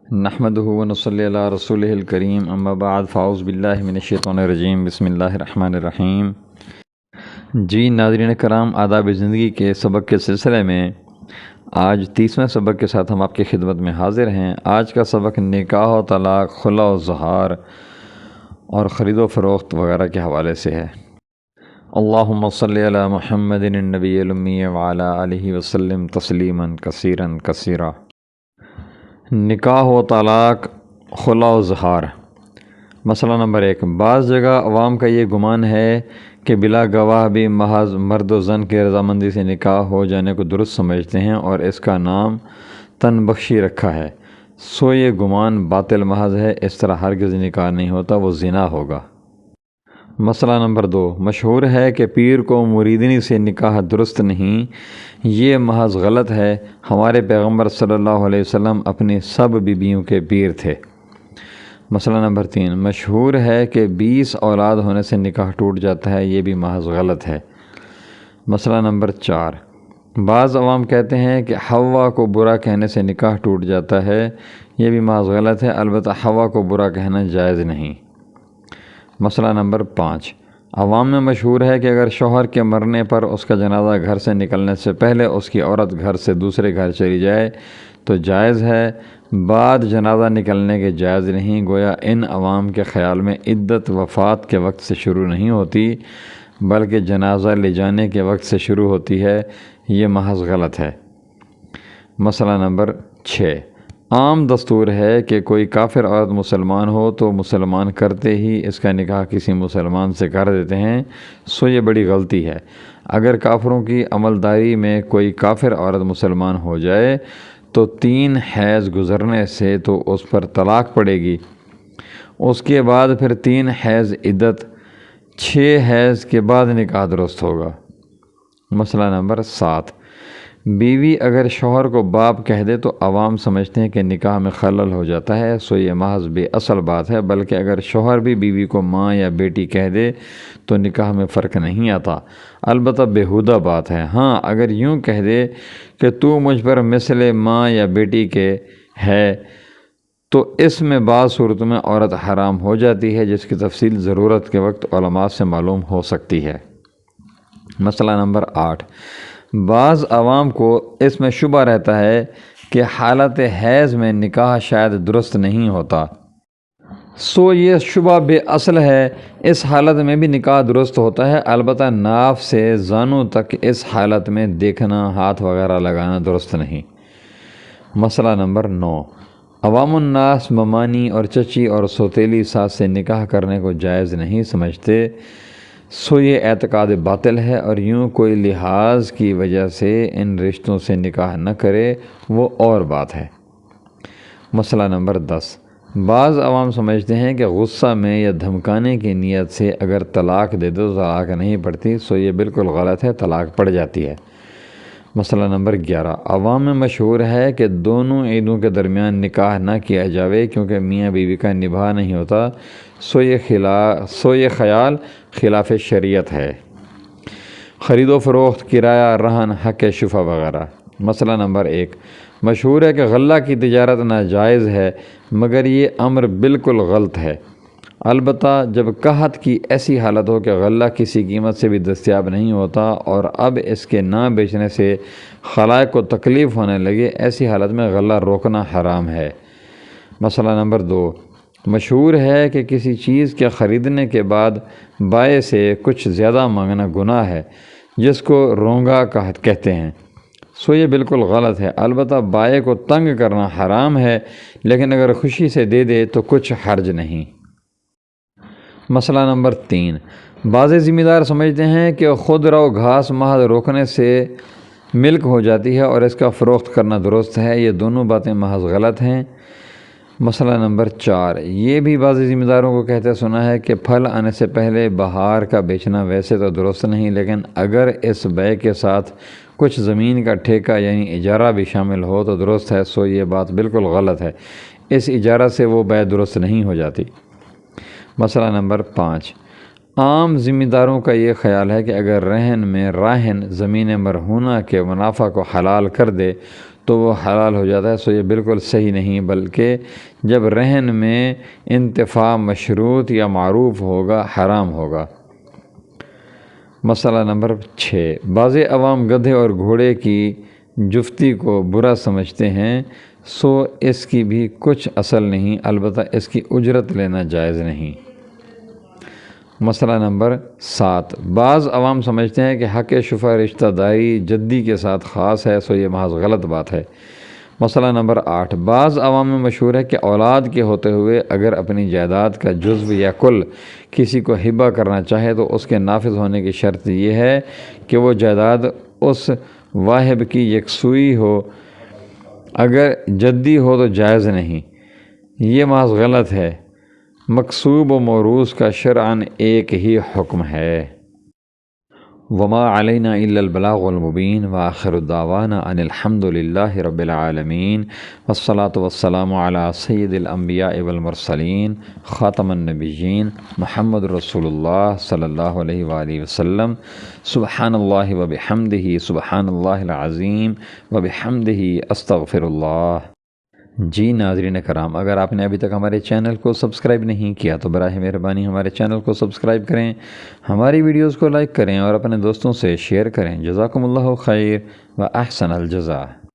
نحمده ونصلی علی رسولہ الکریم اما بعد فاعوذ باللہ من الشیطان الرجیم بسم اللہ الرحمن الرحیم۔ جی ناظرین کرام، آداب زندگی کے سبق کے سلسلے میں آج 30ویں سبق کے ساتھ ہم آپ کی خدمت میں حاضر ہیں۔ آج کا سبق نکاح و طلاق، خلع و زہار اور خرید و فروخت وغیرہ کے حوالے سے ہے۔ اللہم صلی علی محمد النبی الامی وعلی آلہ وسلم تسلیما کثیرا کثیرا۔ نکاح و طلاق، خلع و زہار۔ مسئلہ نمبر 1، بعض جگہ عوام کا یہ گمان ہے کہ بلا گواہ بھی محض مرد و زن کی رضامندی سے نکاح ہو جانے کو درست سمجھتے ہیں اور اس کا نام تن بخشی رکھا ہے۔ سو یہ گمان باطل محض ہے، اس طرح ہرگز نکاح نہیں ہوتا، وہ زنا ہوگا۔ مسئلہ نمبر 2، مشہور ہے کہ پیر کو مریدنی سے نکاح درست نہیں، یہ محض غلط ہے۔ ہمارے پیغمبر صلی اللہ علیہ وسلم اپنی سب بیویوں کے پیر تھے۔ مسئلہ نمبر 3، مشہور ہے کہ 20 اولاد ہونے سے نکاح ٹوٹ جاتا ہے، یہ بھی محض غلط ہے۔ مسئلہ نمبر 4، بعض عوام کہتے ہیں کہ حوا کو برا کہنے سے نکاح ٹوٹ جاتا ہے، یہ بھی محض غلط ہے، البتہ حوا کو برا کہنا جائز نہیں۔ مسئلہ نمبر 5، عوام میں مشہور ہے کہ اگر شوہر کے مرنے پر اس کا جنازہ گھر سے نکلنے سے پہلے اس کی عورت گھر سے دوسرے گھر چلی جائے تو جائز ہے، بعد جنازہ نکلنے کے جائز نہیں۔ گویا ان عوام کے خیال میں عدت وفات کے وقت سے شروع نہیں ہوتی بلکہ جنازہ لے جانے کے وقت سے شروع ہوتی ہے، یہ محض غلط ہے۔ مسئلہ نمبر 6، عام دستور ہے کہ کوئی کافر عورت مسلمان ہو تو مسلمان کرتے ہی اس کا نکاح کسی مسلمان سے کر دیتے ہیں، سو یہ بڑی غلطی ہے۔ اگر کافروں کی عملداری میں کوئی کافر عورت مسلمان ہو جائے تو 3 حیض گزرنے سے تو اس پر طلاق پڑے گی، اس کے بعد پھر 3 حیض عدت، 6 حیض کے بعد نکاح درست ہوگا۔ مسئلہ نمبر 7، بیوی اگر شوہر کو باپ کہہ دے تو عوام سمجھتے ہیں کہ نکاح میں خلل ہو جاتا ہے، سو یہ محض بے اصل بات ہے، بلکہ اگر شوہر بھی بیوی کو ماں یا بیٹی کہہ دے تو نکاح میں فرق نہیں آتا، البتہ بیہودہ بات ہے۔ ہاں اگر یوں کہہ دے کہ تو مجھ پر مثل ماں یا بیٹی کے ہے تو اس میں بعض صورتوں میں عورت حرام ہو جاتی ہے، جس کی تفصیل ضرورت کے وقت علماء سے معلوم ہو سکتی ہے۔ مسئلہ نمبر 8، بعض عوام کو اس میں شبہ رہتا ہے کہ حالت حیض میں نکاح شاید درست نہیں ہوتا، سو یہ شبہ بے اصل ہے۔ اس حالت میں بھی نکاح درست ہوتا ہے، البتہ ناف سے زانوں تک اس حالت میں دیکھنا، ہاتھ وغیرہ لگانا درست نہیں۔ مسئلہ نمبر 9، عوام الناس ممانی اور چچی اور سوتیلی ساس سے نکاح کرنے کو جائز نہیں سمجھتے، سو یہ اعتقاد باطل ہے، اور یوں کوئی لحاظ کی وجہ سے ان رشتوں سے نکاح نہ کرے وہ اور بات ہے۔ مسئلہ نمبر 10، بعض عوام سمجھتے ہیں کہ غصہ میں یا دھمکانے کی نیت سے اگر طلاق دے دو تو طلاق نہیں پڑتی، سو یہ بالکل غلط ہے، طلاق پڑ جاتی ہے۔ مسئلہ نمبر 11، عوام میں مشہور ہے کہ دونوں عیدوں کے درمیان نکاح نہ کیا جاوے کیونکہ میاں بیوی کا نباہ نہیں ہوتا، سو یہ خیال خلاف شریعت ہے۔ خرید و فروخت، کرایہ، رہن، حق شفع وغیرہ۔ مسئلہ نمبر 1، مشہور ہے کہ غلہ کی تجارت ناجائز ہے، مگر یہ امر بالکل غلط ہے، البتہ جب قحط کی ایسی حالت ہو کہ غلہ کسی قیمت سے بھی دستیاب نہیں ہوتا اور اب اس کے نہ بیچنے سے خلائق کو تکلیف ہونے لگے، ایسی حالت میں غلہ روکنا حرام ہے۔ مسئلہ نمبر 2، مشہور ہے کہ کسی چیز کے خریدنے کے بعد بائع سے کچھ زیادہ مانگنا گناہ ہے، جس کو رونگا کہتے ہیں، سو یہ بالکل غلط ہے، البتہ بائع کو تنگ کرنا حرام ہے، لیکن اگر خوشی سے دے دے تو کچھ حرج نہیں۔ مسئلہ نمبر 3، بعض ذمہ دار سمجھتے ہیں کہ خود رو گھاس محض روکنے سے ملک ہو جاتی ہے اور اس کا فروخت کرنا درست ہے، یہ دونوں باتیں محض غلط ہیں۔ مسئلہ نمبر 4، یہ بھی بعض ذمہ داروں کو کہتے سنا ہے کہ پھل آنے سے پہلے بہار کا بیچنا ویسے تو درست نہیں، لیکن اگر اس بیع کے ساتھ کچھ زمین کا ٹھیکہ یعنی اجارہ بھی شامل ہو تو درست ہے، سو یہ بات بالکل غلط ہے، اس اجارہ سے وہ بیع درست نہیں ہو جاتی۔ مسئلہ نمبر 5، عام ذمہ داروں کا یہ خیال ہے کہ اگر رہن میں راہن زمین مرہونہ کے منافع کو حلال کر دے تو وہ حلال ہو جاتا ہے، سو یہ بالکل صحیح نہیں، بلکہ جب رہن میں انتفاع مشروط یا معروف ہوگا حرام ہوگا۔ مسئلہ نمبر 6، بعض عوام گدھے اور گھوڑے کی جفتی کو برا سمجھتے ہیں، سو اس کی بھی کچھ اصل نہیں، البتہ اس کی اجرت لینا جائز نہیں۔ مسئلہ نمبر 7، بعض عوام سمجھتے ہیں کہ حق شفع رشتہ داری جدی کے ساتھ خاص ہے، سو یہ محض غلط بات ہے۔ مسئلہ نمبر 8، بعض عوام میں مشہور ہے کہ اولاد کے ہوتے ہوئے اگر اپنی جائیداد کا جزو یا کل کسی کو ہبہ کرنا چاہے تو اس کے نافذ ہونے کی شرط یہ ہے کہ وہ جائیداد اس واہب کی یکسوئی ہو، اگر جدی ہو تو جائز نہیں۔ یہ محض غلط ہے، مکسوب و موروث کا شرعاً ایک ہی حکم ہے۔ وما علینا الا البلاغ المبین، وآخر دعوانا ان الحمد للہ رب العالمین، والصلاة والسلام علی سید الانبیاء والمرسلین، خاتم النبیین، محمد رسول اللہ صلی اللہ علیہ وآلہ وسلم۔ سبحان اللہ وبحمدہ، سبحان اللہ العظیم وبحمدہ، استغفر اللہ۔ جی ناظرین کرام، اگر آپ نے ابھی تک ہمارے چینل کو سبسکرائب نہیں کیا تو براہ مہربانی ہمارے چینل کو سبسکرائب کریں، ہماری ویڈیوز کو لائک کریں اور اپنے دوستوں سے شیئر کریں۔ جزاکم اللہ خیر و احسن الجزاء۔